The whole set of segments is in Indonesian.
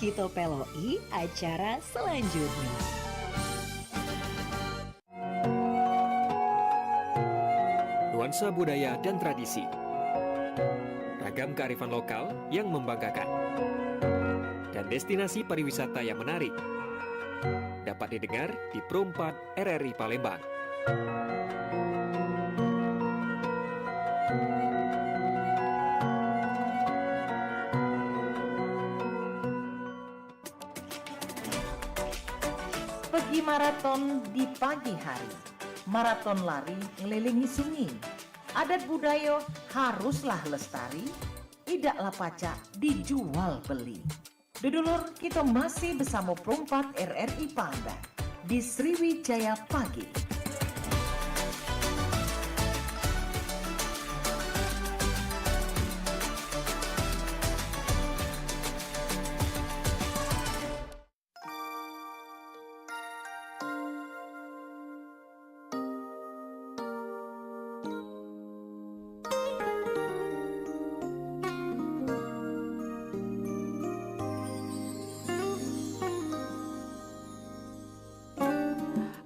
Kita peloi acara selanjutnya. Nuansa budaya dan tradisi. Ragam kearifan lokal yang membanggakan. Dan destinasi pariwisata yang menarik. Dapat didengar di Pro 4 RRI Palembang. Pergi maraton di pagi hari. Maraton lari ngelilingi sungai. Adat budaya haruslah lestari. Idaklah pacak dijual beli. Dudulur, kita masih bersama Pro 4 RRI Palembang di Sriwijaya Pagi.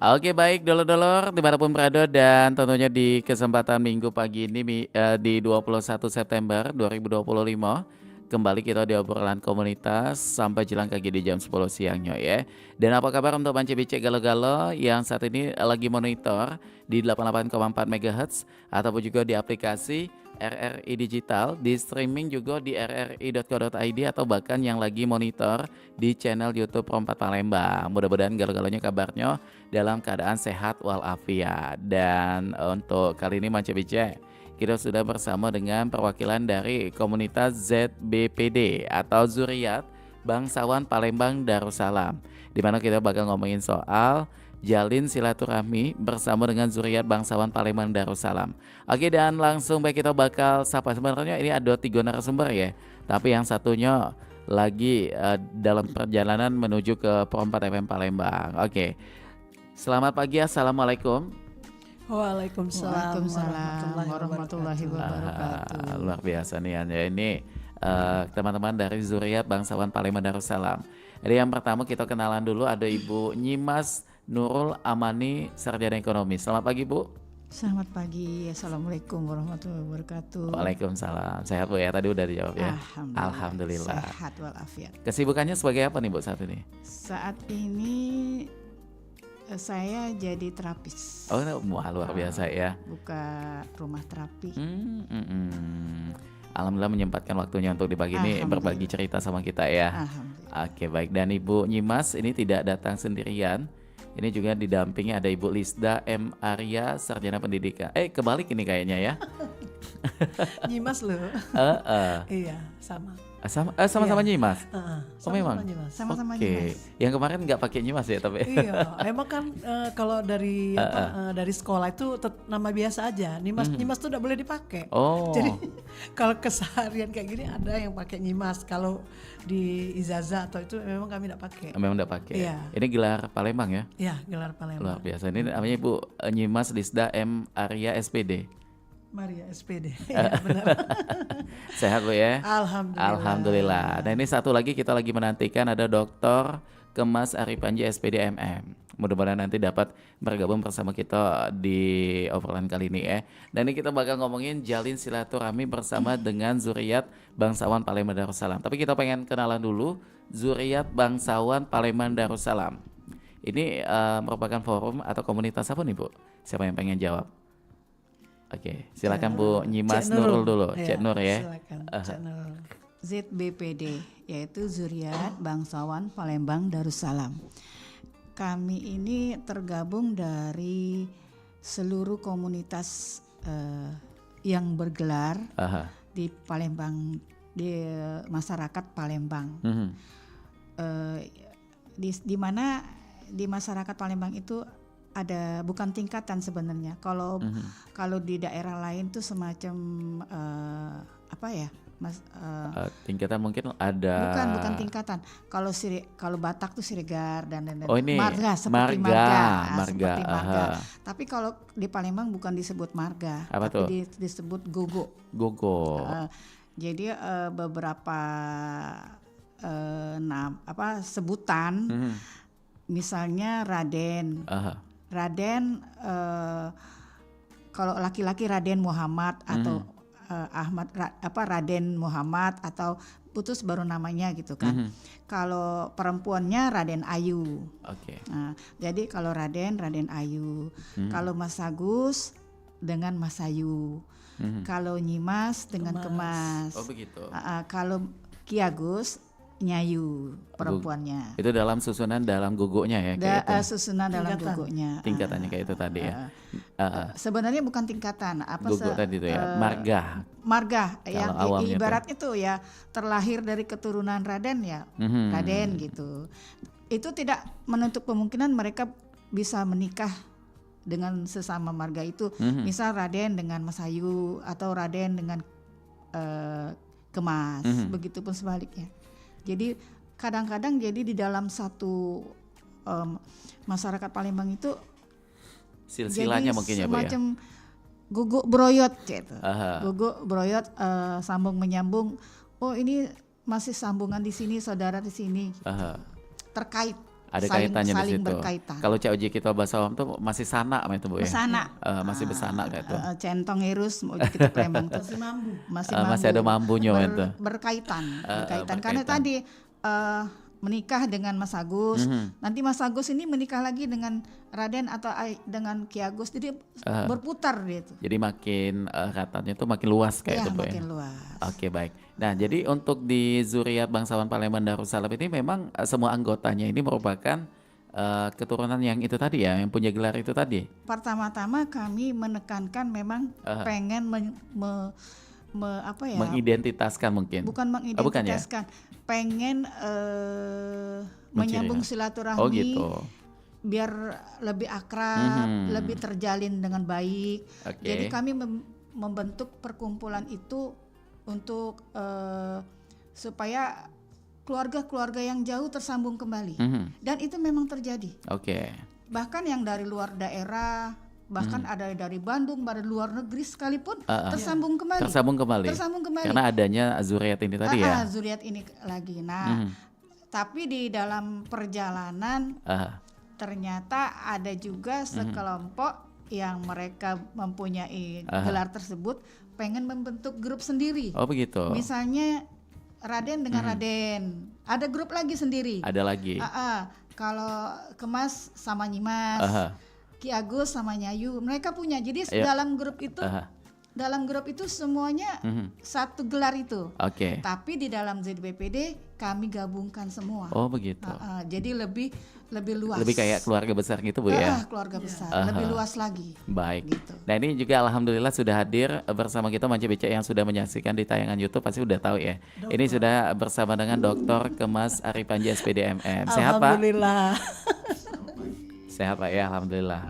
Oke, baik dulur-dulur dimanapun berada, dan tentunya di kesempatan minggu pagi ini di 21 September 2025 kembali kita di obrolan komunitas sampai jelang kaki di jam 10 siangnya ya. Dan apa kabar untuk Banci-Bicik Galo-Galo yang saat ini lagi monitor di 88,4 MHz ataupun juga di aplikasi RRI Digital, di streaming juga di rri.co.id atau bahkan yang lagi monitor di channel YouTube Pro 4 Palembang. Mudah-mudahan galo-galonya kabarnya dalam keadaan sehat walafiat. Dan untuk kali ini Banci-Bicik, kita sudah bersama dengan perwakilan dari komunitas ZBPD atau Zuriat Bangsawan Palembang Darussalam, di mana kita bakal ngomongin soal jalin silaturahmi bersama dengan Zuriat Bangsawan Palembang Darussalam. Oke, dan langsung baik kita bakal sapa. Sebenarnya ini ada 3 narasumber ya, tapi yang satunya lagi dalam perjalanan menuju ke Pro 4 FM Palembang. Oke, selamat pagi, assalamualaikum. Waalaikumsalam warahmatullahi wabarakatuh. Luar biasa nih ya ini teman-teman dari Zuriat Bangsawan Palembang Darussalam. Jadi yang pertama kita kenalan dulu, ada Ibu Nyimas Nurul Amani, sarjana ekonomi. Selamat pagi Bu. Selamat pagi, assalamualaikum warahmatullahi wabarakatuh. Waalaikumsalam. Sehat Bu ya, tadi udah dijawab ya. Alhamdulillah. Sehat walafiat. Kesibukannya sebagai apa nih Bu saat ini? Saat ini saya jadi terapis. Oh, wah, luar biasa ya. Buka rumah terapi. Alhamdulillah menyempatkan waktunya untuk di pagi ini berbagi cerita sama kita ya. Alhamdulillah. Oke, baik. Dan Ibu Nyimas ini tidak datang sendirian. Ini juga didampingi ada Ibu Lisda M. Arya, sarjana pendidikan. Kebalik ini kayaknya ya. Nyimas loh. Iya, sama. Sama-sama Nyimas. Sama memang. Nyimas. Sama-sama Oke. Nyimas. Yang kemarin nggak pakai Nyimas ya tapi. Iya, emang kan kalau dari dari sekolah itu nama biasa aja. Nyimas tuh udah boleh dipakai. Oh. Jadi kalau keseharian kayak gini ada yang pakai Nyimas. Kalau di ijazah atau itu memang kami tidak pakai. Memang nggak pakai. Iya. Ini gelar Palembang ya. Iya, gelar Palembang. Luar biasa. Ini namanya Ibu Nyimas Lisda M. Arya SPD. Maria SPD. Iya, benar. Sehat Bu ya? Alhamdulillah. Nah ini satu lagi kita lagi menantikan ada Dr. Kemas Aripanji SPD MM. Mudah-mudahan nanti dapat bergabung bersama kita di obrolan kali ini ya. Dan ini kita bakal ngomongin jalin silaturahmi bersama dengan Zuriat Bangsawan Palembang Darussalam. Tapi kita pengen kenalan dulu Zuriat Bangsawan Palembang Darussalam. Ini merupakan forum atau komunitas apa nih Bu? Siapa yang pengen jawab? Oke, silakan Bu Nyimas Nurul dulu. Cek Nur ya. Silakan, Cek Nurul. ZBPD yaitu Zuriat Bangsawan Palembang Darussalam. Kami ini tergabung dari seluruh komunitas yang bergelar di Palembang, di masyarakat Palembang. Di mana di masyarakat Palembang itu ada bukan tingkatan sebenarnya. Kalau di daerah lain tuh semacam apa ya, Mas? Tingkatan mungkin ada. Bukan tingkatan. Kalau Batak tuh Siregar dan Oh ini marga seperti marga. Seperti marga. Aha. Tapi kalau di Palembang bukan disebut marga, Apa tapi tuh? disebut gogo. Gogo. Jadi beberapa sebutan. Misalnya Raden. Aha. Raden kalau laki-laki Raden Muhammad atau Raden Muhammad atau putus baru namanya gitu kan. Kalau perempuannya Raden Ayu. Oke. Nah, jadi kalau Raden Ayu. Kalau Mas Agus dengan Mas Ayu. Kalau Nyimas dengan Kemas. Oh begitu. Kalau Ki Agus Nyayu perempuannya. Itu dalam susunan dalam guguknya ya kayak itu. Susunan dalam Tingkatan. guguknya. Tingkatannya kayak itu tadi ya. Sebenarnya bukan tingkatan, Guguk tadi itu ya, marga. Marga yang awamnya tuh. ibarat itu ya terlahir dari keturunan Raden ya, Raden gitu. Itu tidak menutup kemungkinan mereka bisa menikah dengan sesama marga itu. Misal Raden dengan Mas Ayu atau Raden dengan Kemas, begitupun sebaliknya. Jadi kadang-kadang jadi di dalam satu masyarakat Palembang itu Silsilahnya jadi mungkin ya Bu ya. semacam guguk broyot gitu. Aha. Guguk broyot sambung menyambung. Oh ini masih sambungan di sini, saudara di sini. Aha. Terkait. Ada saling, kaitannya di saling situ. berkaitan. Kalau Cak Uji kita bahasa awam tuh masih sana itu Bu ya. Besana. Masih besana kayak itu. Centong irus mau kita Palembang tuh. Masih mambu. Masih ada mambunya itu. Berkaitan. berkaitan. Karena tadi menikah dengan Mas Agus, nanti Mas Agus ini menikah lagi dengan Raden atau dengan Ki Agus, jadi berputar gitu. Jadi makin katanya itu makin luas kayak itu Bu ya. Makin luas. Oke baik. Nah jadi untuk di Zuriat Bangsawan Palembang Darussalam ini memang semua anggotanya ini merupakan keturunan yang itu tadi ya, yang punya gelar itu tadi. Pertama-tama kami menekankan memang pengen Mengidentitaskan mungkin. bukan bukan ya? mengidentitaskan, pengen menyambung silaturahmi. Oh gitu. Biar lebih akrab, lebih terjalin dengan baik. Oke. Jadi kami membentuk perkumpulan itu untuk supaya keluarga-keluarga yang jauh tersambung kembali. Dan itu memang terjadi. Oke. Bahkan yang dari luar daerah, bahkan ada dari Bandung, dari luar negeri sekalipun tersambung kembali. Tersambung kembali. Karena adanya Zuriat ini tadi ya. Zuriat ini lagi. Nah, tapi di dalam perjalanan ternyata ada juga sekelompok yang mereka mempunyai gelar tersebut pengen membentuk grup sendiri. Oh begitu. Misalnya Raden dengan Raden, ada grup lagi sendiri. Ada lagi. Kalau Kemas sama Nyimas, Ki Agus sama Nyayu, mereka punya. Jadi dalam grup itu semuanya satu gelar itu. Oke. Tapi di dalam ZBPD kami gabungkan semua. Oh begitu. Jadi lebih luas. Lebih kayak keluarga besar gitu Bu ya. Keluarga besar, lebih luas lagi. Baik. Gitu. Nah ini juga alhamdulillah sudah hadir bersama kita Mance Becek yang sudah menyaksikan di tayangan YouTube pasti udah tahu ya. Ini sudah bersama dengan Dr. Kemas Aripanji SPDMM. Sehat Pak? Alhamdulillah. Sehat Pak ya, alhamdulillah.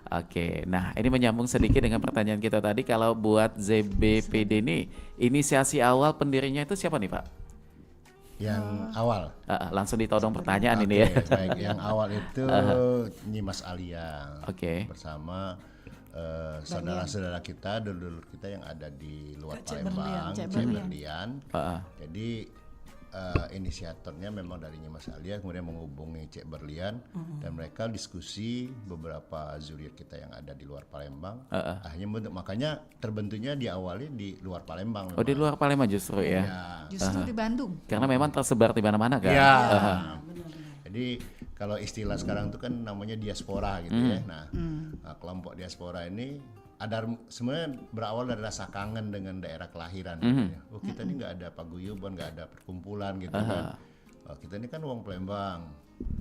Oke, nah ini menyambung sedikit dengan pertanyaan kita tadi. Kalau buat ZBPD ini, inisiasi awal pendirinya itu siapa nih Pak? Yang awal. Langsung ditodong pertanyaan ini ya. Baik, yang awal itu Nyimas Alia. Bersama saudara-saudara kita, dulur kita yang ada di luar Palembang, Cek Berlian. Jadi inisiatornya memang dari Nyimas Alia, kemudian menghubungi Cek Berlian dan mereka diskusi beberapa zuriat kita yang ada di luar Palembang. Akhirnya makanya terbentuknya diawali di luar Palembang. Oh, di luar Palembang justru ya. Justru di Bandung. Karena memang tersebar di mana-mana kan. Iya. Jadi kalau istilah sekarang itu kan namanya diaspora gitu ya. Nah, kelompok diaspora ini ada sebenarnya berawal dari rasa kangen dengan daerah kelahiran. Oh kita ini nggak ada paguyuban, nggak ada perkumpulan gitu kan. Kita ini kan wong Palembang.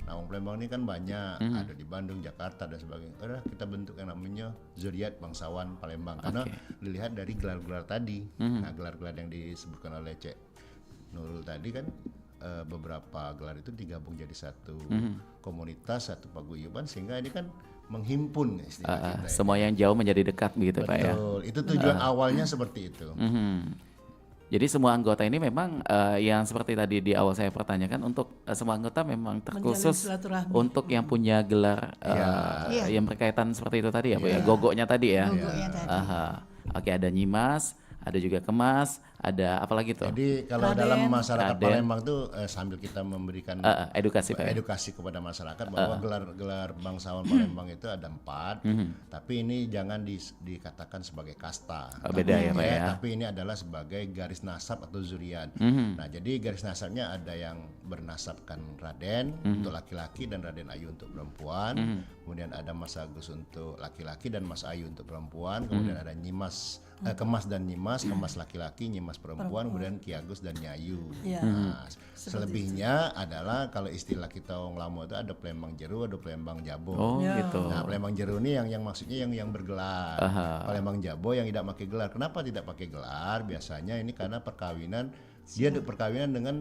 Nah wong Palembang ini kan banyak, ada di Bandung, Jakarta dan sebagainya. Udah kita bentuk yang namanya Zuriat Bangsawan Palembang. Karena dilihat dari gelar-gelar tadi. Nah gelar-gelar yang disebutkan oleh Cek Nurul tadi kan beberapa gelar itu digabung jadi satu komunitas, satu paguyuban, sehingga ini kan menghimpun istilah kita. Semua yang jauh menjadi dekat begitu Pak ya. Betul, itu tujuan awalnya seperti itu. Jadi semua anggota ini memang yang seperti tadi di awal saya pertanyakan, untuk semua anggota memang terkhusus untuk yang punya gelar yang berkaitan seperti itu tadi ya Bu ya, gogoknya tadi ya. Gogoknya tadi. Oke, ada Nyimas, ada juga Kemas, Ada apa lagi tuh? Jadi kalau Raden. dalam masyarakat Raden. Palembang tuh sambil kita memberikan Edukasi Pak ya? edukasi kepada masyarakat bahwa gelar bangsawan Palembang itu ada 4, tapi ini jangan dikatakan sebagai kasta. Beda ya Pak ya? Tapi ini adalah sebagai garis nasab atau zuriat. Nah jadi garis nasabnya ada yang bernasabkan Raden untuk laki-laki dan Raden Ayu untuk perempuan. Kemudian ada Mas Agus untuk laki-laki dan Mas Ayu untuk perempuan. Kemudian ada Nyimas, Kemas dan Nyimas, Kemas laki-laki, Nyimas perempuan, kemudian Ki Agus dan Nyayu. Iya. Nah, selebihnya adalah kalau istilah kita orang lama itu ada Palembang Jeru, ada Palembang Jabo. Oh gitu. Nah, Palembang Jeru ini yang maksudnya yang bergelar. Palembang Jabo yang tidak pakai gelar. Kenapa tidak pakai gelar? Biasanya ini karena perkawinan, dia perkawinan dengan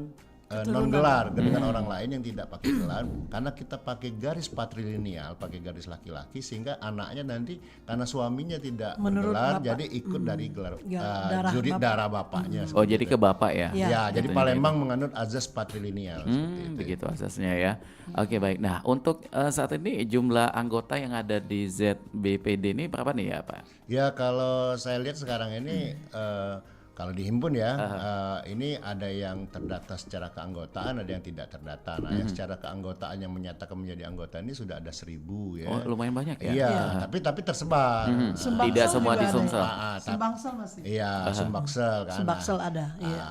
non gelar dengan orang lain yang tidak pakai gelar, karena kita pakai garis patrilineal, pakai garis laki-laki, sehingga anaknya nanti karena suaminya tidak Menurut bergelar bapak. jadi ikut dari gelar Darah juri bapak. darah bapaknya. Oh seperti jadi itu. ke Bapak ya? Ya, jadi Tentunya Palembang menganut azas patrilineal seperti itu. Begitu asasnya ya. Oke baik. Nah untuk saat ini jumlah anggota yang ada di ZBPD ini berapa nih ya Pak? Ya kalau saya lihat sekarang ini kalau dihimpun ya, ini ada yang terdata secara keanggotaan, ada yang tidak terdata. Nah, yang secara keanggotaan yang menyatakan menjadi anggota ini sudah ada 1.000 ya. Oh lumayan banyak ya? Iya, tapi tersebar. Sumbaksel Tidak semua juga di ada. Sumsel. Sumbangsel masih. Iya, Sumbaksel kan. Sumbaksel ada. Iya.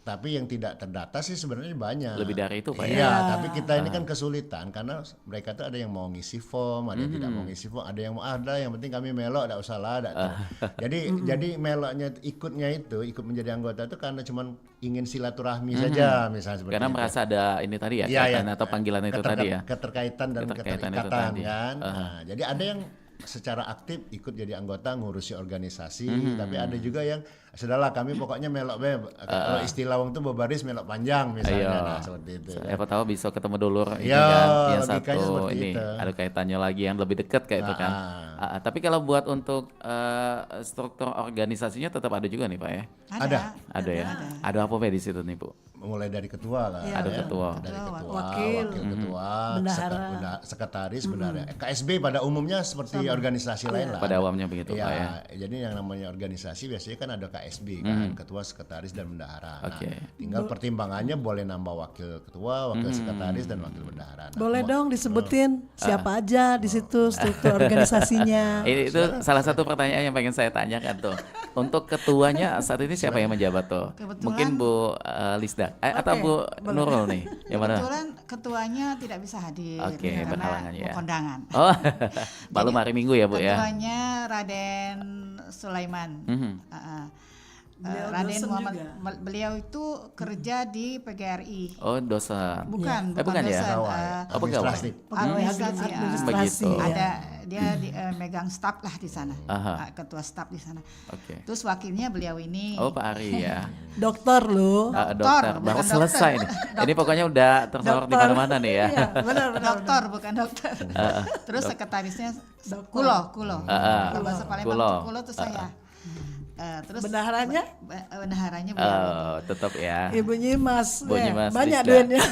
Tapi yang tidak terdata sih sebenarnya banyak. Lebih dari itu Pak ya? Iya, tapi kita ini kan kesulitan karena mereka tuh ada yang mau ngisi form, ada yang tidak mau ngisi form, ada yang mau yang penting kami melok, enggak usah lah. Jadi meloknya ikut menjadi anggota itu karena cuman ingin silaturahmi saja misalnya seperti Karena itu. merasa ada ini tadi ya, Iya, kaitan atau panggilan itu tadi ya? Keterkaitan dan Keterkaitan itu keterikatan tadi. kan. Nah, jadi ada yang secara aktif ikut jadi anggota ngurusi organisasi, tapi ada juga yang sudahlah kami pokoknya melok kalau istilah wong itu berbaris melok panjang misalnya. Ayo. Nah, seperti itu. Siapa tahu bisa ketemu dulur ini Ya, kan, yang logikanya satu seperti ini itu. ada kaitannya lagi yang lebih dekat kayak itu kan. Tapi kalau buat untuk struktur organisasinya tetap ada juga nih Pak ya? Ada ya. Ada apa Pak di situ nih Bu? Mulai dari ketua kan. Ada ketua. Dari ketua, Wakil. ketua, Bendahara. sekretaris, bendahara. KSB pada umumnya seperti organisasi lain lah. Pada awamnya begitu Pak ya. Jadi yang namanya organisasi biasanya kan ada KSB kan, ketua, sekretaris dan bendahara. Nah, Oke. tinggal pertimbangannya boleh nambah wakil ketua, wakil sekretaris dan wakil bendahara. Nah, Boleh dong disebutin siapa aja di situ struktur organisasinya. Itu salah satu pertanyaan yang pengen saya tanyakan tuh. Untuk ketuanya saat ini siapa yang menjabat tuh? Kebetulan- Mungkin Bu Lisda atau Bu Nurul nih? Yang mana? Kebetulan ketuanya tidak bisa hadir Oke, karena berhalangan ya. mau kondangan. Oh, maklum hari Minggu ya Bu ya. Ketuanya Raden Sulaiman. Beliau Raden dosen Muhammad, juga. beliau itu kerja di PGRI. Oh dosen. Bukan bukan ya? dosen. Oh, pegawai. Administrasi. Begitu. Ada dia megang staf lah di sana. Aha. Ketua staf di sana. Oke. Terus wakilnya beliau ini. Oh Pak Ari ya. Dokter loh. Dokter. Baru bukan selesai nih. Ini pokoknya udah tersorot di mana-mana nih ya. Iya, benar. Dokter bukan dokter. Terus sekretarisnya Kulo. Bahasa Palembang Kulo. itu Kulo itu saya. Terus Bendaharanya? Bendaharanya beliau. Oh, tetap ya. Ibu Nyimas. Bu Nyimas, Banyak Lisda. duitnya.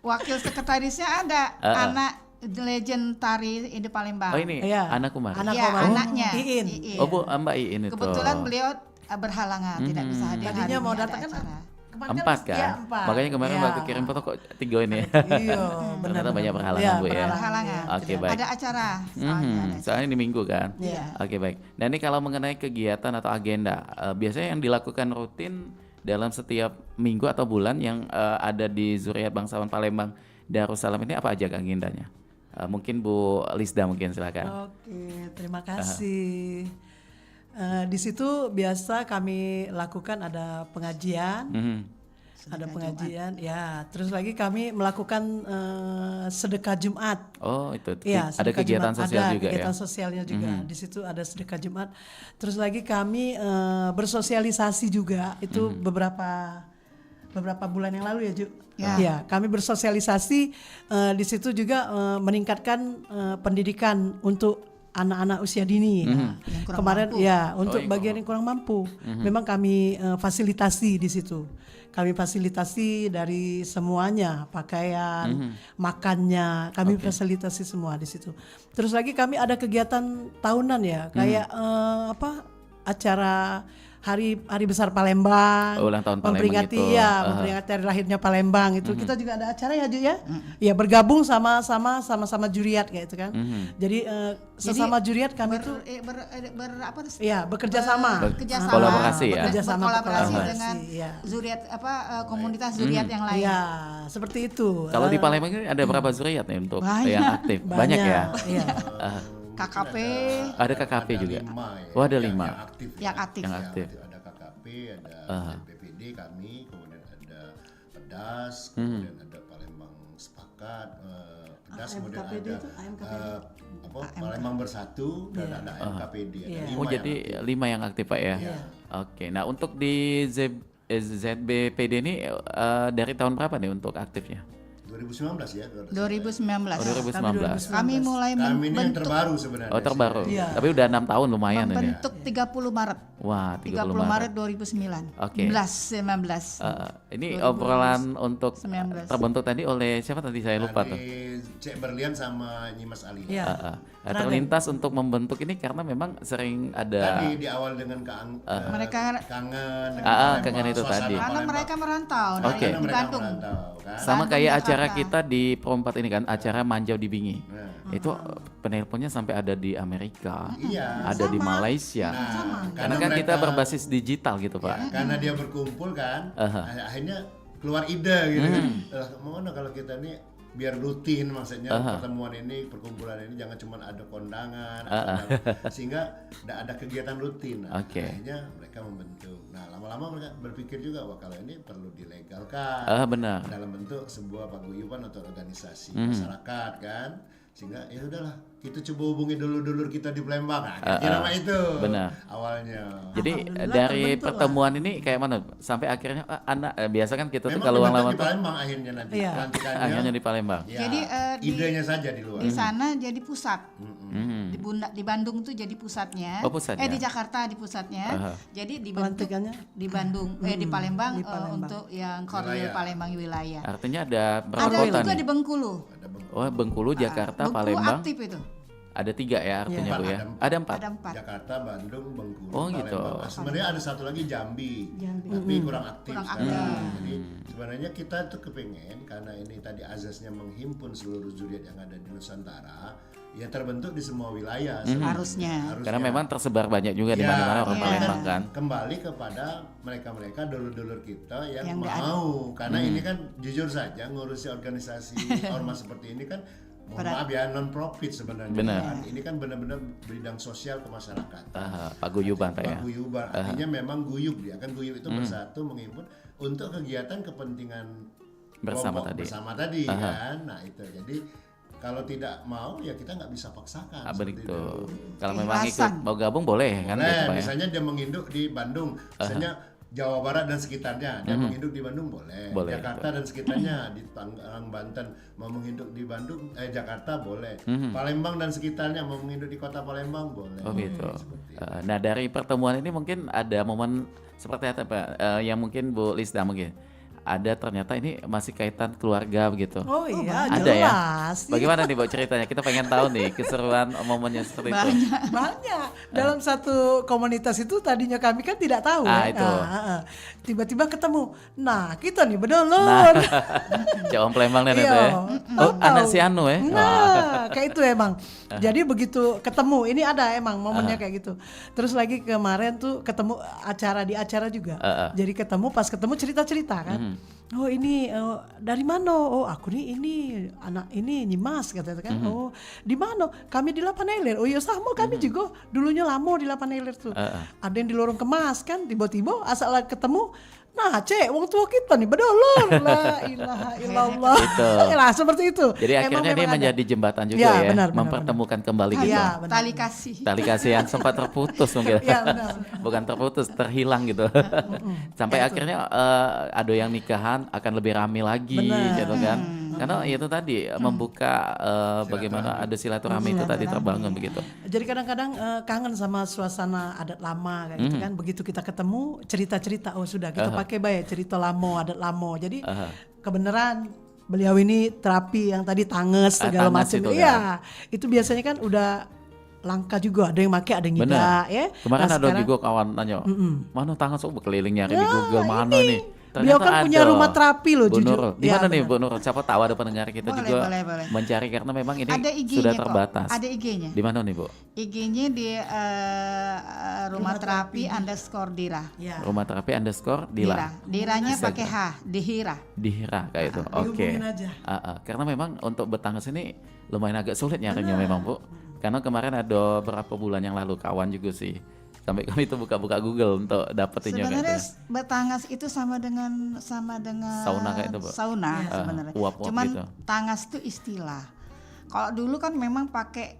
Wakil sekretarisnya ada anak legend tari di Palembang. Oh ini Iya. anak Kumar. Anak Iya, Komar. anaknya. Iin. Oh Bu Mbak Iin itu. Kebetulan beliau berhalangan tidak bisa hadir. Tadinya hari mau ini ada datang kan acara. Empat kan? Iya, 4. Makanya kemarin Iya. waktu kirim foto kok 3 ini. Iya, benar. Ternyata banyak berhalangan Iya, Bu ya. Berhalangan. Oke baik. Ada acara. Soalnya ada acara. Soalnya ini Minggu kan. Iya. Oke baik. Dan ini kalau mengenai kegiatan atau agenda, biasanya yang dilakukan rutin dalam setiap minggu atau bulan yang ada di Zuriat Bangsawan Palembang Darussalam ini apa aja agendanya? Mungkin Bu Lisda mungkin silakan. Oke, terima kasih. Di situ biasa kami lakukan ada pengajian, ada pengajian, ya. Terus lagi kami melakukan sedekah Jumat. Oh itu. Iya, Ada sedekah kegiatan Jumat. sosial Ada juga kegiatan ya. sosialnya juga. Di situ ada sedekah Jumat. Terus lagi kami bersosialisasi juga. Itu beberapa bulan yang lalu ya, Ju. Ya. Ya, kami bersosialisasi di situ juga meningkatkan pendidikan untuk anak-anak usia dini. Nah, Yang kurang kemarin mampu. ya untuk yang bagian yang kurang mampu, memang kami fasilitasi di situ. Kami fasilitasi dari semuanya, pakaian, makannya, kami fasilitasi semua di situ. Terus lagi kami ada kegiatan tahunan ya, kayak acara hari besar Palembang, Ulang tahun Palembang memperingati itu. memperingati hari lahirnya Palembang itu. Kita juga ada acara ya Ju ya. Ya bergabung sama juriat kayak itu kan. Jadi sesama juriat kami tuh bekerja sama. Kolaborasi ya. Bekerja sama, Kolaborasi kolaborasi, dengan ya. zuriat komunitas zuriat yang lain. Iya, seperti itu. Kalau di Palembang ini ada berapa zuriat nih untuk Banyak. yang aktif? Banyak ya. Iya. KKP Ada KKP juga. 5 ya. Oh, ada 5. Yang aktif. yang aktif. Yang aktif. Ada KKP, ada BPD kami, kemudian ada Pedas, kemudian ada Palembang Sepakat, Pedas, kemudian AMKPD ada itu, AMKPD. Palembang Bersatu dan ada AMKPD. Ada Iya. 5 Oh yang jadi aktif. 5 yang aktif Pak ya? Oke, nah untuk di ZBPD ini dari tahun berapa nih untuk aktifnya? 2019 ya. 2019. Oh 2019. Kami mulai Kami ini yang membentuk terbaru sebenarnya. Oh terbaru, Iya. tapi udah 6 tahun lumayan ini. membentuk 30 Maret. Wah 30 30 Maret 2009. Oke. 19. Ini 2019. obrolan untuk 19. terbentuk tadi oleh siapa tadi saya lupa tuh. Cek Berlian sama Nyimas Ali. Iya. Terlintas untuk membentuk ini karena memang sering ada Tadi di awal dengan Mereka kangen, kangen itu suasana tadi. karena Palembang. mereka merantau Oke. dari di Mereka Bandung. merantau, kan? sama Bandung, kayak Jakarta. acara kita di Pro 4 ini kan, acara Manjau di Bingi. Nah, Itu penelponnya sampai ada di Amerika, iya. ada di Malaysia. Nah, Karena kan kita berbasis digital gitu Pak. ya, karena dia berkumpul kan, akhirnya keluar ide gitu. Mau kalau kita ini biar rutin maksudnya pertemuan ini, perkumpulan ini jangan cuma ada kondangan, sehingga tidak ada kegiatan rutin. Nah, Oke. akhirnya mereka membentuk. Nah lama-lama mereka berpikir juga wah kalau ini perlu dilegalkan Benar. dalam bentuk sebuah paguyuban atau organisasi masyarakat kan, sehingga ya udahlah kita coba hubungi dulur-dulur kita di Palembang. Nah, kira-kira itu benar. awalnya. Jadi Alhamdulillah dari terbentuk pertemuan ini kayak mana? Sampai akhirnya anak biasa kan kita tuh Memang kalau dibentuk lama di Palembang akhirnya nanti Iya. pelantikannya. akhirnya di Palembang. Ya, Jadi, idenya saja di luar. Di sana jadi pusat. Hmm. Di Bandung tuh jadi pusatnya. Oh, pusatnya. Di Jakarta di pusatnya. Jadi dibentuk Pelantikannya di Bandung, di Palembang, di Palembang. untuk yang Koordinir Wilayah. Palembang wilayah. Artinya ada berapa Ada kota juga nih? di Bengkulu. Ada Oh Bengkulu, Jakarta, Bengkulu Palembang. aktif itu. Ada 3 ya artinya Bu ya? Ada 4. Ada 4. Jakarta, Bandung, Bengkulu, Oh, gitu. Palembang. Nah, sebenarnya ada satu lagi Jambi, tapi kurang aktif Kurang sekarang. aktif. Jadi sebenarnya kita tuh kepengen karena ini tadi azasnya menghimpun seluruh zuriat yang ada di Nusantara, ya terbentuk di semua wilayah. Harusnya. Karena memang tersebar banyak juga di Ya, mana-mana orang iya. Palembang kan. Kembali kepada mereka-mereka dulur-dulur kita yang Yang nggak mau, karena ini kan jujur saja ngurusi organisasi ormas seperti ini kan, mohon maaf ya, non profit sebenarnya. Benar. Kan. Ini kan benar-benar bidang sosial ke masyarakat. Paguyuban Pak ya. Paguyuban, artinya memang guyub dia kan, guyub itu bersatu menghimpun untuk kegiatan kepentingan Bersama kelompok tadi. bersama tadi kan. Nah itu jadi kalau tidak mau ya kita nggak bisa paksakan. seperti Begitu. itu. Kalau memang ikut Ikhlasan. mau gabung boleh kan gitu Boleh, Pak ya. misalnya dia menginduk di Bandung, misalnya Jawa Barat dan sekitarnya, dia menginduk di Bandung boleh. Boleh, Jakarta dan sekitarnya di Tangerang, Banten mau menginduk di Bandung, Jakarta boleh. Palembang dan sekitarnya mau menginduk di kota Palembang boleh. Oh gitu. Seperti itu. Nah dari pertemuan ini mungkin ada momen seperti apa Pak? Yang mungkin Bu Lisda mungkin ada ternyata ini masih kaitan keluarga begitu. Oh iya, Ada ya? jelas. Bagaimana nih Bu ceritanya? Kita pengen tahu nih keseruan momennya seperti itu. Banyak. Dalam satu komunitas itu tadinya kami kan tidak tahu. Itu. Tiba-tiba ketemu. Nah, kita nih bedolor. Cak Om Palembang dan itu Iya. ya. Oh, Tahu. anak si Anu ya. Wah. Nah, kayak itu emang. Jadi begitu ketemu, ini ada emang momennya kayak gitu. Terus lagi kemarin tuh ketemu di acara juga. Jadi pas ketemu cerita-cerita kan. Oh ini dari mana? Oh aku nih ini anak ini Nyimas kata kan. Oh di mana? Kami di Lapaneler. Oh iya sama kami juga dulunya lama di Lapaneler tuh. Ada yang di Lorong Kemas kan. Tiba-tiba asal ketemu. Nah cek wong tua kita nih bedolor. La ilaha illallah. Itu. Lah seperti itu. Jadi akhirnya dia memang ada. menjadi jembatan juga Ya, ya, benar, mempertemukan kembali gitu. Iya, benar. Tali kasih. Tali kasih yang sempat terputus mungkin. Iya, benar. Bukan terputus, terhilang gitu. Sampai akhirnya ada yang nikahan akan lebih ramai lagi Benar. gitu kan. Karena itu tadi membuka bagaimana ada silaturahmi itu tadi terbangun begitu. Jadi kadang-kadang kangen sama suasana adat lama kayak gitu kan. Begitu kita ketemu cerita-cerita, oh sudah kita pakai baik cerita lama, adat lama. Jadi kebenaran beliau ini terapi yang tadi tanges segala Tanges macam. itu kan. Iya, itu biasanya kan udah langka juga, ada yang pakai, ada yang Bener. tidak ya. Kemarin Nah, ada sekarang- juga kawan nanya, mana tangan sok berkeliling nyari di Google mana ini, nih. beliau kan punya rumah terapi loh, Bu jujur. Nurul. Di Ya, mana nih benar. Bu Nurul? Siapa tahu ada pendengar kita Boleh, juga boleh. mencari karena memang ini Ada IG-nya sudah kok. terbatas. Ada IG-nya. Di mana nih Bu? IG-nya di rumah terapi underscore Dira. Ya. Rumah terapi underscore Dila. Diranya Instagram. pakai H, Dihira. Dihira kayak itu. Oke. dihubungin aja. Karena memang untuk bertanggas ini lumayan agak sulit nyarinya memang Bu. Karena kemarin ada beberapa bulan yang lalu kawan juga sih. Sampai kami itu buka-buka Google untuk dapetinnya kayak Sebenarnya itu. bertangas itu sama dengan Sauna kayak itu, Bu? Sauna sebenarnya. uap-uap Cuman gitu. tangas itu istilah. Kalau dulu kan memang pakai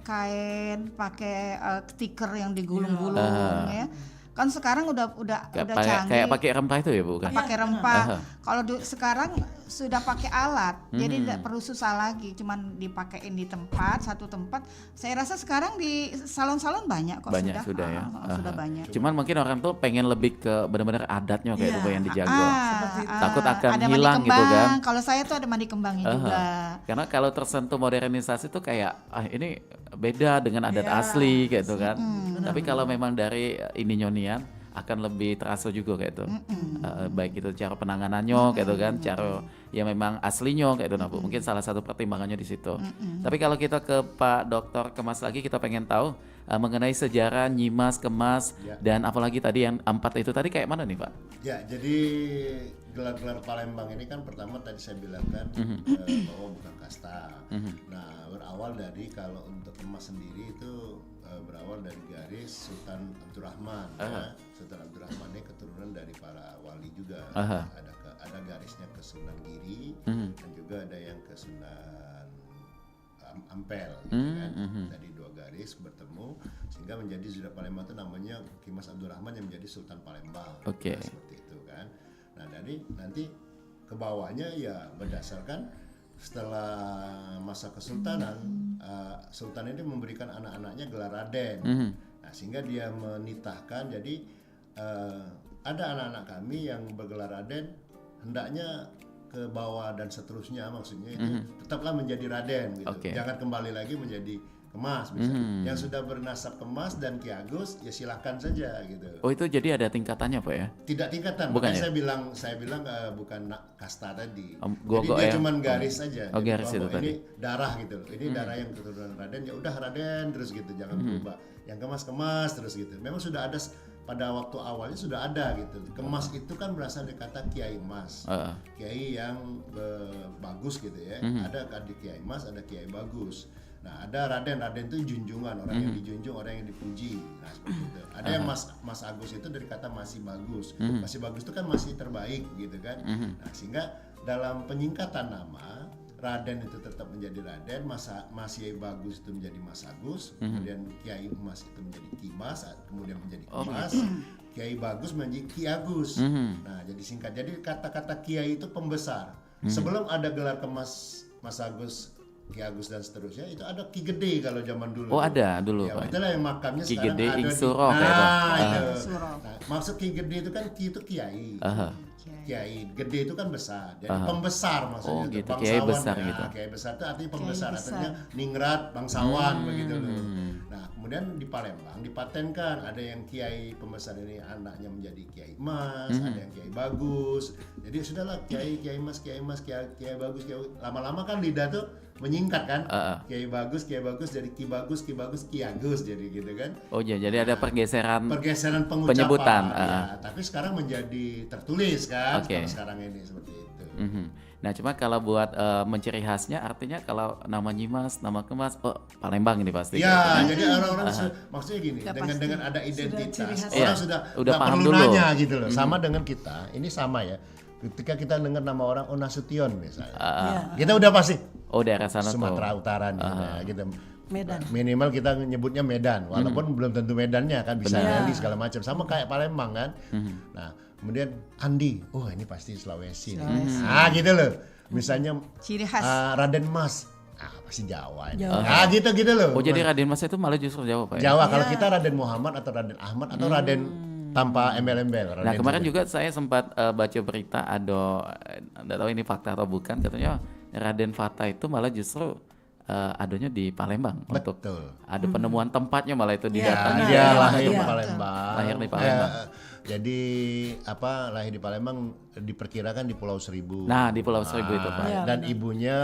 kain, pakai stiker yang digulung-gulung ya. Kan sekarang udah canggih. Kayak pakai rempah itu ya Bu kan? Pakai rempah. Kalau sekarang sudah pakai alat, jadi tidak perlu susah lagi, cuman dipakein di satu tempat. Saya rasa sekarang di salon-salon banyak kok Banyak sudah ya. Sudah banyak. Cuman mungkin orang tuh pengen lebih ke benar-benar adatnya kayak itu yang dijago. Takut akan ada mandi hilang gitu kembang. kan. Kalau saya tuh ada mandi kembangnya juga. Karena kalau tersentuh modernisasi tuh kayak ini beda dengan adat asli kayak gitu kan. Tapi kalau memang dari ininya nian akan lebih terasa juga kayak itu. Baik itu cara penanganannya kayak gitu kan, cara yang memang aslinya kayak itu nah Bu. Mungkin salah satu pertimbangannya di situ. Tapi kalau kita ke Pak Dokter Kemas lagi, kita pengen tahu mengenai sejarah Nyimas, Kemas dan apalagi tadi yang 4 itu tadi kayak mana nih Pak? Ya, jadi gelar-gelar Palembang ini kan pertama tadi saya bilang kan bahwa bukan kasta. Nah, berawal dari kalau untuk Kemas sendiri itu berawal dari garis Sultan Abdurrahman. Ya. Sultan Abdurrahman ini keturunan dari para wali juga. Ada garisnya ke Sunan Giri dan juga ada yang ke Sunan Ampel. Gitu kan. Jadi 2 garis bertemu sehingga menjadi sudah Palembang itu namanya Kimas Abdurrahman yang menjadi Sultan Palembang. Oke. Nah, seperti itu kan. Nah, dari nanti ke bawahnya ya berdasarkan setelah masa kesultanan, sultan ini memberikan anak-anaknya gelar raden. Nah, sehingga dia menitahkan, jadi ada anak-anak kami yang bergelar raden hendaknya ke bawah dan seterusnya, maksudnya itu tetaplah menjadi raden gitu. Jangan kembali lagi menjadi Kemas misalnya. Yang sudah bernasab Kemas dan Ki Agus ya silahkan saja gitu. Oh itu jadi ada tingkatannya Pak ya? Tidak tingkatan, Bukan makanya ya? saya bilang bukan kasta tadi. Gua Jadi dia ya? cuman garis aja. Oh, Jadi garis itu bahwa tadi. ini darah gitu loh. Ini darah yang keturunan Raden, ya udah Raden terus gitu, jangan berubah. Yang Kemas terus gitu. Memang sudah ada pada waktu awalnya sudah ada gitu. Kemas itu kan berasal dari kata Kiai Mas. Kiai yang bagus gitu ya. Ada Kiai Mas, ada Kiai bagus. Nah, ada Raden itu junjungan, orang yang dijunjung, orang yang dipuji. Nah, seperti itu. Ada yang Mas Agus itu dari kata masih bagus. Masih bagus itu kan masih terbaik gitu kan. Nah, sehingga dalam penyingkatan nama Raden itu tetap menjadi Raden, Masih Bagus itu menjadi Mas Agus, kemudian Kiai Mas itu menjadi Ki Mas, kemudian menjadi Ki Mas, Kiai Bagus menjadi Ki Agus. Nah, jadi singkat. Jadi kata-kata Kiai itu pembesar. Sebelum ada gelar Kemas, Mas Agus, Ki Agus dan seterusnya, itu ada Ki Gede kalau zaman dulu. Oh ada dulu ya, Pak. itulah yang makamnya Ki sekarang Gede ada ing di. Suro kayak Itu. Nah, maksud Ki Gede itu kan Ki itu kiai. Kiai gede itu kan besar, jadi pembesar maksudnya. Oh gitu, bangsawan, kiai besar ya. gitu. Kiai besar itu artinya pembesar, artinya ningrat, bangsawan begitu loh. Nah, kemudian di Palembang dipatenkan ada yang kiai pembesar ini anaknya menjadi Kiai Mas, ada yang Kiai Bagus. Jadi sudahlah Kiai Mas, Kiai Bagus, lama-lama kan lidah tuh menyingkat kan. Kiai Bagus jadi Ki Bagus, Ki Agus jadi gitu kan. Oh iya, jadi ada pergeseran pengucapan. penyebutan. Ya, tapi sekarang menjadi tertulis kan. Kalau sekarang ini seperti itu. Nah cuma kalau buat menciri khasnya artinya kalau nama Nyimas, nama Kemas, oh Palembang ini pasti. Ya, jadi orang-orang maksudnya gini, dengan ada identitas, orang sudah nggak paham perlu dulu. nanya gitu loh. Sama dengan kita, ini sama ya. Ketika kita dengar nama orang Nasution misalnya, kita udah pasti daerah sana Sumatera tuh. Utara nih, gitu. Medan. Minimal kita nyebutnya Medan, walaupun belum tentu Medannya kan, bisa Bali segala macam. Sama kayak Palembang kan. Nah, kemudian Andi, ini pasti Sulawesi. Nah, gitu loh. Misalnya Ciri khas. Raden Mas, pasti Jawa. Nah, gitu loh. Oh jadi Raden Mas itu malah justru Jawa Pak ya? Jawa. Kalau kita Raden Muhammad atau Raden Ahmad atau Raden tanpa embel-embel. Nah kemarin juga saya sempat baca berita ada, nggak tahu ini fakta atau bukan, katanya Raden Fata itu malah justru adanya di Palembang untuk Betul. ada penemuan tempatnya malah itu Ya, didatangi. dia Ya, lahir di itu, Pak. Palembang. Lahir di Palembang. Jadi lahir di Palembang diperkirakan di Pulau Seribu. Nah, di Pulau Seribu itu, Pak. Dan ibunya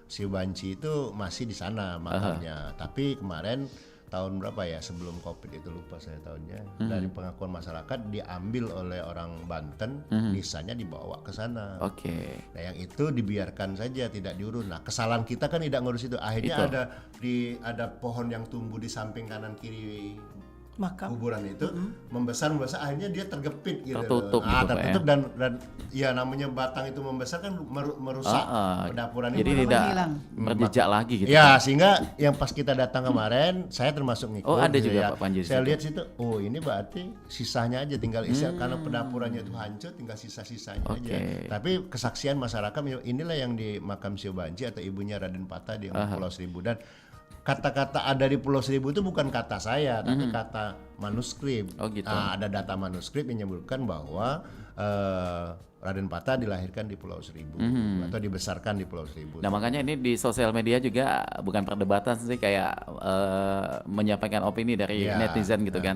Siu Banci itu masih di sana makamnya. Tapi kemarin tahun berapa ya sebelum Covid itu lupa saya tahunnya. Dari pengakuan masyarakat diambil oleh orang Banten, nisanya dibawa ke sana. Oke. Nah, yang itu dibiarkan saja tidak diurus. Nah, kesalahan kita kan tidak ngurus itu. Akhirnya Itu. ada pohon yang tumbuh di samping kanan kiri Makam. kuburan itu membesar akhirnya dia tergepit gitu. Tertutup gitu, Pak, tertutup dan ya namanya batang itu membesar kan merusak pedapuran Jadi itu. tidak berjejak lagi gitu. Ya, sehingga yang pas kita datang kemarin saya termasuk ngikut. Oh, ada gitu juga ya. Pak Panji di Saya situ. lihat situ, oh ini berarti sisanya aja tinggal karena pedapurannya itu hancur tinggal sisa-sisanya aja. Tapi kesaksian masyarakat inilah yang di makam Siu Banci atau ibunya Raden Patah di Pulau Seribu. Dan kata-kata ada di Pulau Seribu itu bukan kata saya, tapi kata manuskrip. Oh, gitu. Ada data manuskrip yang menyebutkan bahwa Raden Patah dilahirkan di Pulau Seribu atau dibesarkan di Pulau Seribu. Nah, makanya ini di sosial media juga bukan perdebatan sih, kayak menyampaikan opini dari netizen gitu kan.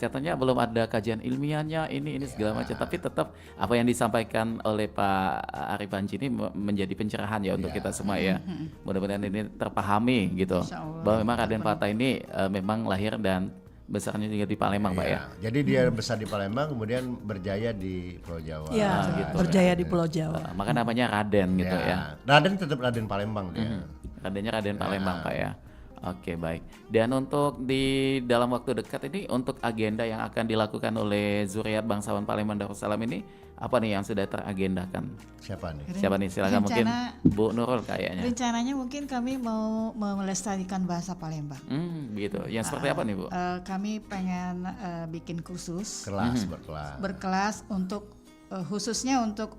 Katanya belum ada kajian ilmiahnya ini segala macam, tapi tetap apa yang disampaikan oleh Pak Arif Panji ini menjadi pencerahan ya untuk kita semua ya. Mudah-mudahan ini terpahami gitu bahwa memang Raden Patah ini memang lahir dan besarnya juga di Palembang, Pak ya. Jadi dia besar di Palembang, kemudian berjaya di Pulau Jawa. Ya, gitu. berjaya di Pulau Jawa. Maka namanya Raden gitu ya. Raden tetap Raden Palembang dia. Radennya Raden Palembang, Pak ya. Oke, baik. Dan untuk di dalam waktu dekat ini untuk agenda yang akan dilakukan oleh Zuriat Bangsawan Palembang Darussalam ini apa nih yang sudah teragendakan? Siapa nih? Siapa nih? Silakan mungkin Bu Nurul kayaknya. Rencananya mungkin kami mau melestarikan bahasa Palembang. Gitu. Yang seperti apa nih, Bu? Kami pengen bikin kursus Kelas berkelas untuk khususnya untuk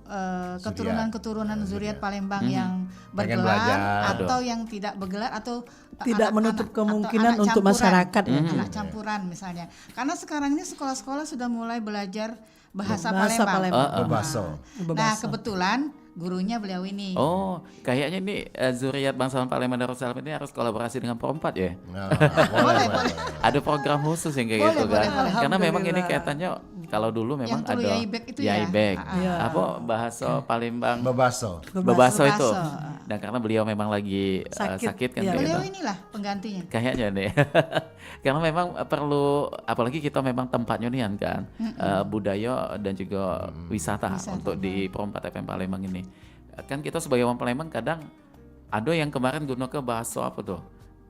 keturunan-keturunan Zuriat Palembang yang bergelar atau yang tidak bergelar atau tidak menutup kemungkinan atau untuk masyarakat anak campuran misalnya. Karena sekarang ini sekolah-sekolah sudah mulai belajar bahasa Palembang. Bebaso. Nah, kebetulan gurunya beliau ini. Oh, kayaknya ini Zuriat Bangsawan Palembang Darussalam ini harus kolaborasi dengan Pro4 ya. Boleh. Ada program khusus yang kayak gitu kan. Karena memang ini kaitannya kalau dulu memang yang ada Yaibek itu ya. Yaibek. Apa bahasa Palembang? Bebaso itu. Dan karena beliau memang lagi sakit kan kayak beliau gitu. inilah penggantinya. Kayaknya nih. Karena memang perlu, apalagi kita memang tempatnya nih kan, budaya dan juga wisata untuk di Pro4 FM Palembang ini. Kan kita sebagai orang Palembang kadang ada yang kemarin guna ke bahasa apa tuh?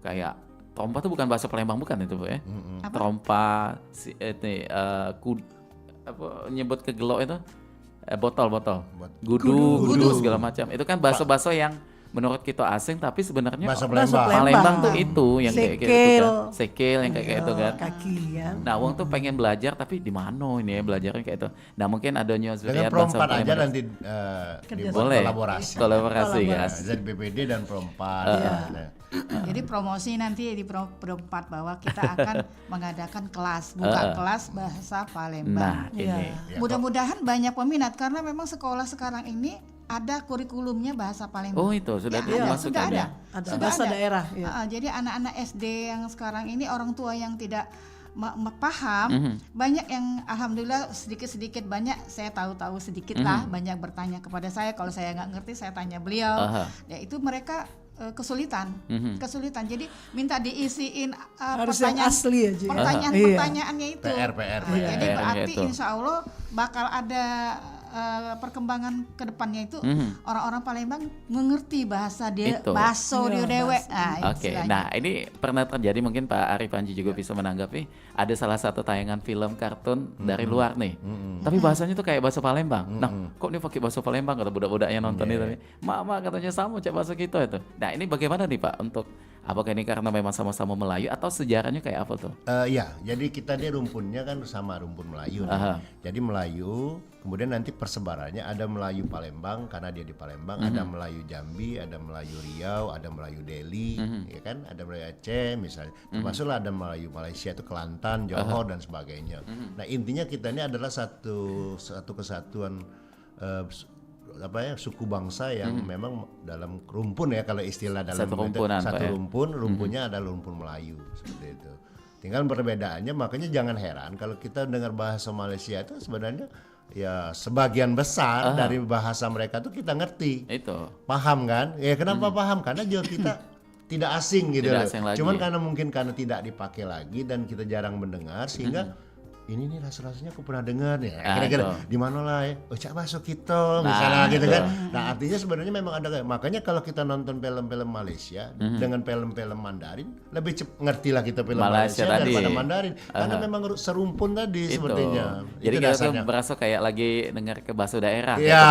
Kayak trompa tuh bukan bahasa Palembang bukan itu, Bu ya? Trompa nyebut ke gelok itu botol gudu segala macam. Itu kan bahasa-bahasa yang menurut kita asing tapi sebenarnya bahasa Palembang tuh itu yang kayak gitu kan. Sekel yang kayak gitu kan. Kaki kan. Nah, wong tuh pengen belajar tapi di mana ini ya belajarnya kayak itu. Nah, mungkin adanya Zuriat dengan Pro4 Bangsawan aja Palembang. nanti dibuat Boleh. Kolaborasi kan. Jadi BPD dan Pro4. Jadi promosi nanti di Pro4 bahwa kita akan mengadakan buka kelas bahasa Palembang. Nah, ini. Mudah-mudahan banyak peminat karena memang sekolah sekarang ini ada kurikulumnya bahasa Palembang. Oh, itu sudah dimasukkan ya. Ada bahasa daerah. Jadi anak-anak SD yang sekarang ini orang tua yang tidak paham, banyak yang alhamdulillah sedikit-sedikit banyak saya tahu sedikit lah, banyak bertanya kepada saya, kalau saya nggak ngerti saya tanya beliau. Ya itu mereka kesulitan. Jadi minta diisiin pertanyaan asli aja. Pertanyaannya itu. PR. Jadi berarti itu. insya Allah bakal ada perkembangan kedepannya itu orang-orang Palembang mengerti bahasa dia, baso dia dewek. Oke, nah ini pernah terjadi mungkin Pak Arif Panji juga bisa menanggapi. Ada salah satu tayangan film kartun dari luar nih, tapi bahasanya tuh kayak bahasa Palembang. Nah, kok ini pakai bahasa Palembang kata budak-budaknya nonton itu. Mama katanya sama cek bahasa kita itu. Nah ini bagaimana nih Pak untuk apakah ini karena memang sama-sama Melayu atau sejarahnya kayak apa tuh? Ya, jadi kita dia rumpunnya kan sama rumpun Melayu. Jadi Melayu, kemudian nanti persebarannya ada Melayu Palembang karena dia di Palembang, ada Melayu Jambi, ada Melayu Riau, ada Melayu Delhi, ya kan, ada Melayu Aceh misalnya. Termasuklah ada Melayu Malaysia itu Kelantan, Johor dan sebagainya. Nah intinya kita ini adalah satu kesatuan suku bangsa yang memang dalam rumpun ya, kalau istilah dalam Satu rumpunan, Pak, ya? rumpunnya adalah rumpun Melayu seperti itu. Tinggal perbedaannya, makanya jangan heran kalau kita dengar bahasa Malaysia itu sebenarnya ya sebagian besar dari bahasa mereka tuh kita ngerti. Itu. Paham kan? Ya kenapa paham? Karena juga kita tidak asing gitu Tidak loh. asing lagi. Cuman karena tidak dipakai lagi dan kita jarang mendengar sehingga ini nih rasa-rasanya aku pernah dengar nih. Kira-kira itu. di mana lah ya? Oh, cak masuk kita misalnya gitu kan. Nah, artinya sebenarnya memang ada, makanya kalau kita nonton film-film Malaysia dengan film-film Mandarin lebih ngerti lah kita film Malaysia tadi. daripada Mandarin karena memang serumpun tadi Itu. sepertinya. Jadi Itu kita tuh dasarnya. berasa kayak lagi dengar ke bahasa daerah. Ya,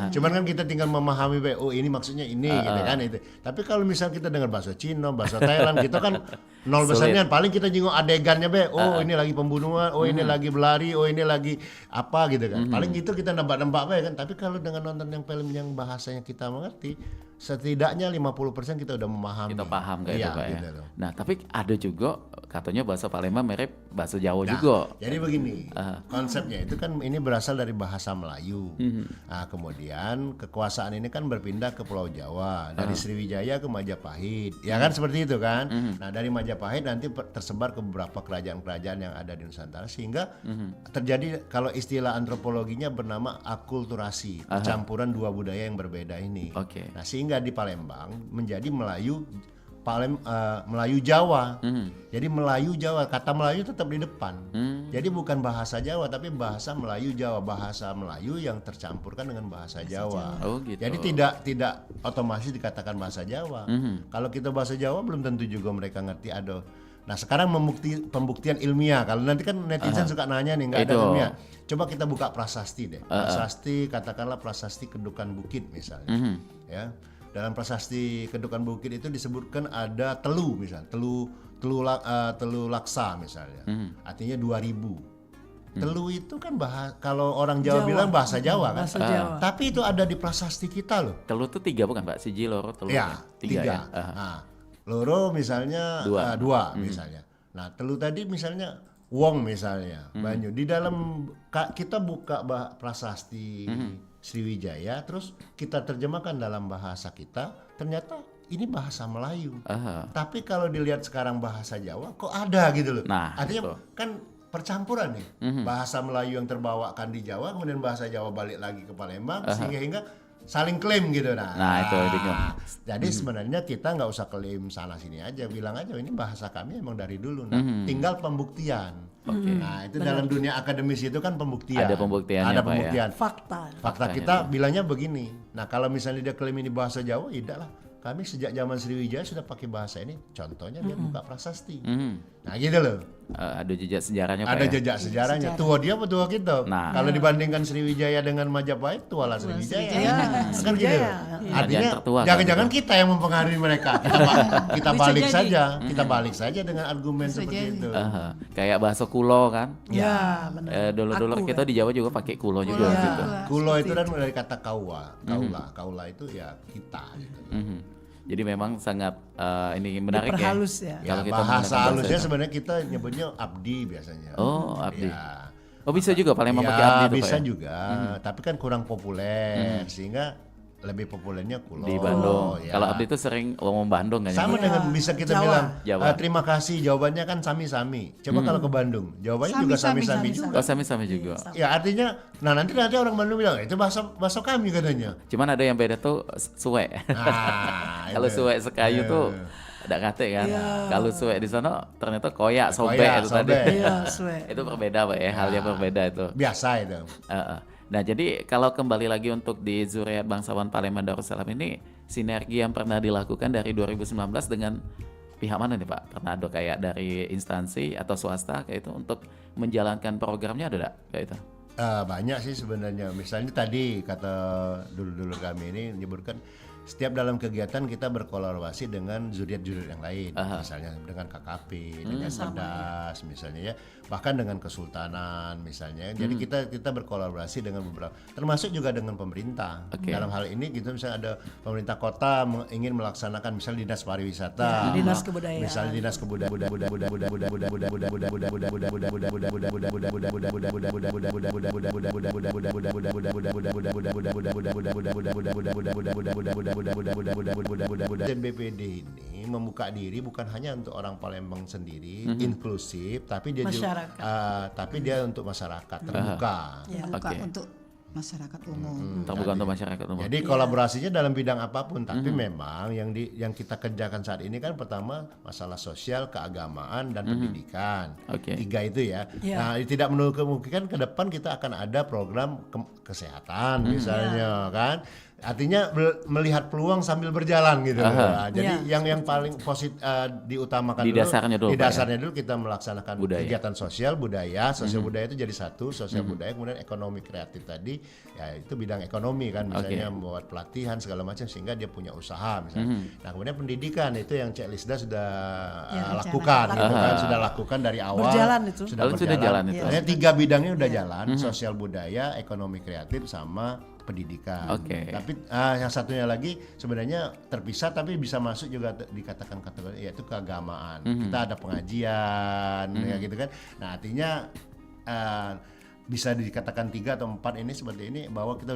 cuman kan kita tinggal memahami, oh ini maksudnya ini gitu kan itu. Tapi kalau misal kita dengar bahasa Cina, bahasa Thailand, kita kan nol besarnya, paling kita jenguk adegannya oh ini lagi pembunuhan, oh ini lagi berlari, oh ini lagi apa gitu kan. Paling gitu kita nebak-nebak kan. Tapi kalau dengan nonton yang film yang bahasanya kita mengerti, setidaknya 50% kita udah memahami. Kita paham kayak itu, Pak, ya. gitu loh. Nah, tapi ada juga katanya bahasa Palembang mirip bahasa Jawa Nah, juga. jadi begini, konsepnya itu kan ini berasal dari bahasa Melayu. Nah, kemudian kekuasaan ini kan berpindah ke Pulau Jawa, dari Sriwijaya ke Majapahit, ya kan seperti itu kan. Nah, dari Majapahit nanti tersebar ke beberapa kerajaan-kerajaan yang ada di Nusantara, sehingga terjadi, kalau istilah antropologinya bernama akulturasi, percampuran dua budaya yang berbeda ini. Oke. Nah, sehingga di Palembang menjadi Melayu Jawa. Jadi Melayu Jawa, kata Melayu tetap di depan. Jadi bukan bahasa Jawa tapi bahasa Melayu Jawa, bahasa Melayu yang tercampurkan dengan bahasa Jawa. Oh, gitu. Jadi tidak otomatis dikatakan bahasa Jawa. Kalau kita bahasa Jawa belum tentu juga mereka ngerti ada. Nah, sekarang pembuktian ilmiah. Kalau nanti kan netizen suka nanya nih, nggak ada Itu. ilmiah. Coba kita buka prasasti deh. Prasasti, katakanlah prasasti Kedukan Bukit misalnya. Ya. Dalam prasasti Kedukan Bukit itu disebutkan ada telu misalnya, telu laksa misalnya. Artinya 2000. Telu itu kan kalau orang Jawa bilang bahasa Jawa kan. Bahasa Jawa. Tapi itu ada di prasasti kita loh. Telu tuh 3 bukan, Pak? Siji, loro, telu. Ya, 3 ya. Nah, loro misalnya dua misalnya. Nah, telu tadi misalnya wong misalnya, banyu. Di dalam kita buka prasasti Sriwijaya, terus kita terjemahkan dalam bahasa kita, ternyata ini bahasa Melayu. Tapi kalau dilihat sekarang bahasa Jawa, kok ada gitu loh. Nah, artinya itu. kan percampuran nih. Bahasa Melayu yang terbawakan di Jawa, kemudian bahasa Jawa balik lagi ke Palembang, sehingga saling klaim gitu. Nah, itu bingung. Jadi sebenarnya kita nggak usah klaim sana sini aja, bilang aja ini bahasa kami emang dari dulu. Nah, tinggal pembuktian. Nah, itu dalam dunia akademis itu kan pembuktian. Ada pembuktiannya, Ada Pak, ya. pembuktian. Fakta. Fakta kita bilangnya begini. Nah, kalau misalnya dia klaim ini bahasa Jawa, tidak lah. Kami sejak zaman Sriwijaya sudah pakai bahasa ini. Contohnya dia buka prasasti. Nah, gitu loh. Ada jejak sejarahnya, Pak, Ada ya? jejak sejarahnya. Tua dia apa tua kita? Nah. Kalau dibandingkan Sriwijaya dengan Majapahit, tua lah Sriwijaya. Kan gitu. Artinya Kerajaan tertua kan jangan-jangan itu. kita yang mempengaruhi mereka. Kita balik saja. Kita balik saja dengan argumen seperti itu. Kayak bahasa kulo kan? Ya, benar. Dulu Aku, kita di Jawa juga pakai kulo juga Ya. gitu. Kulo itu kan dari kata kaula. Kaula itu ya kita gitu. Jadi memang sangat ini menarik ya. Diperhalus ya. Ya, Kalau kita bahasa menggunakan halusnya itu. sebenarnya kita nyebutnya abdi biasanya. Oh, abdi. Ya. Oh, bisa juga Palembang pakai abdi Ya itu, bisa Pak, ya? juga, tapi kan kurang populer sehingga lebih populernya kulo. Di Bandung. Ya. Kalau abdi itu sering ngomong Bandung kan? Sama ya? dengan bisa kita Jawa. bilang Jawa. terima kasih, jawabannya kan sami-sami. Coba kalau ke Bandung, jawabannya juga sami-sami juga. Oh, sami-sami juga. Ya artinya, nanti orang Bandung bilang itu bahasa kami katanya. Cuman ada yang beda tuh suwe. Nah, Kalau itu. suwe sekayu tuh ada kate kan. Kalau suwe di sana ternyata koyak, sobek Koyak, itu tadi. sobek. Iya, suwe. Itu berbeda, Pak, ya. Hal yang berbeda itu. Biasa itu. Nah, jadi kalau kembali lagi untuk di Zuriat Bangsawan Palembang Darussalam ini, sinergi yang pernah dilakukan dari 2019 dengan pihak mana nih, Pak? Pernah ada kayak dari instansi atau swasta kayak itu untuk menjalankan programnya, ada nggak kayak itu? Banyak sih sebenarnya. Misalnya tadi kata dulu kami ini menyebutkan setiap dalam kegiatan kita berkolaborasi dengan zuriat-zuriat yang lain, misalnya dengan KKP, dengan Perdas, misalnya ya, bahkan dengan Kesultanan misalnya. Jadi kita berkolaborasi dengan beberapa, termasuk juga dengan pemerintah. Dalam hal ini gitu, misalnya ada pemerintah kota ingin melaksanakan misalnya dinas pariwisata, dinas kebudayaan, misalnya dinas dan BPD ini membuka diri bukan hanya untuk orang Palembang sendiri, inklusif, tapi dia juga, tapi dia untuk masyarakat terbuka. Terbuka untuk masyarakat umum. Terbuka untuk masyarakat umum. Jadi kolaborasinya dalam bidang apapun, tapi memang yang kita kerjakan saat ini kan pertama masalah sosial, keagamaan dan pendidikan. 3 itu ya. Nah, tidak menutup kemungkinan ke depan kita akan ada program kesehatan misalnya kan. Artinya melihat peluang sambil berjalan gitu. Nah, jadi yang paling positif diutamakan di dasarnya dulu. Di dasarnya dulu kita melaksanakan kegiatan sosial budaya. Sosial budaya itu jadi satu, sosial budaya, kemudian ekonomi kreatif tadi, ya itu bidang ekonomi kan, misalnya membuat pelatihan segala macam sehingga dia punya usaha misalnya. Nah, kemudian pendidikan itu yang Cek Lisda sudah lakukan, gitu kan, sudah lakukan dari awal. Berjalan itu. Sudah jalan itu. Ada 3 bidangnya udah jalan, sosial budaya, ekonomi kreatif sama pendidikan. Tapi yang satunya lagi sebenarnya terpisah tapi bisa masuk juga dikatakan kategori, yaitu keagamaan. Kita ada pengajian ya gitu kan. Nah, artinya bisa dikatakan 3 atau 4 ini seperti ini, bahwa kita